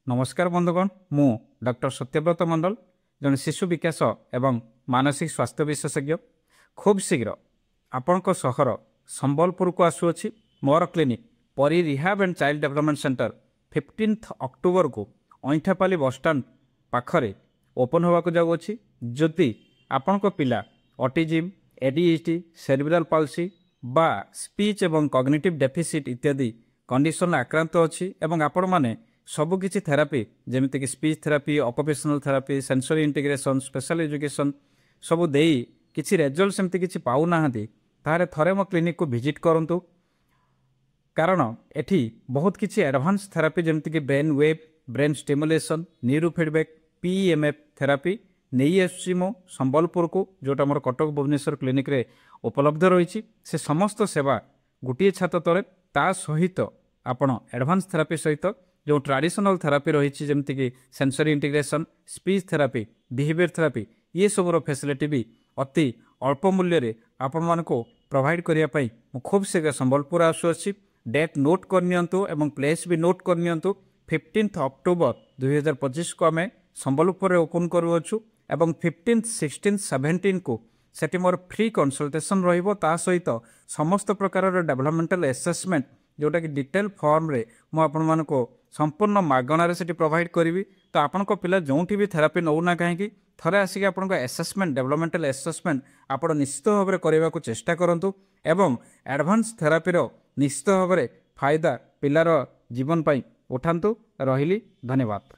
नमस्कार बंधुगण मु डॉक्टर सत्यव्रत मंडल जन शिशु विकास एवं मानसिक स्वास्थ्य विशेषज्ञ खूब शीघ्र आपण सहर संबलपुर को आसुअछि मोर क्लिनिक परी rehab and child development centre 15 October को अईठापाली बस स्टैंड पाखरे ओपन होगा जाऊँगी। जदि आपण पिला ऑटिज्म एडीएचडी सेरिब्रल पाल्सी बा स्पीच एवं कॉग्निटिव डेफिसिट इत्यादि कंडीशन आक्रांत अच्छी एवं आपण माने सबुकिछि थेरापी जेमितिक speech therapy occupational therapy sensory integration special education सबु देई किछि रिजल्ट सेमति किछि पाउ नाहंती तारे थरे मो क्लिनिक को विजिट करंतु कारण एठी बहुत किछि एडवांस थेरापी जेमितिक brain wave brain stimulation neuro feedback PMF therapy नहीं आसुछि मो संबलपुर को जोटा मोर कटक भुवनेश्वर क्लिनिक रे उपलब्ध रही से समस्त सेवा गोटे छात तले ता सहित आपण एडवांस थेरापी सहित जो ट्रेडिशनल थेरापी रही जमीक sensory integration speech therapy behaviour therapy ये सबूर फैसिलिटी भी अति अल्प मूल्य रे आपण मानको प्रोवाइड करने खूब शीघ्र संबलपुर आसुअछि। डेट नोट करनियंतु एवं प्लेस भी नोट करनियंतु 15 अक्टोबर 2025 को आम संबलपुर ओपन करूँ एवं 15, 16, 17 को सेठी मोर फ्री कंसल्टेशन रहिबो ता सहित समस्त प्रकार डेवलपमेंटल एसेसमेंट जोटा कि डिटेल फॉर्म रे मु आपण मानको संपूर्ण मागणार से प्रोवाइड करी। तो आपण पिला जो भी थेरापी नौना कहीं थरे आसिक आपण एसेसमेंट डेवलपमेंटल एसेसमेंट आपण निश्चित भाव में करने को चेष्टा करंतु एवं एडवांस थेरापीर निश्चित भाव में फायदा पिलार जीवन पाई उठांतु। रहिली धन्यवाद।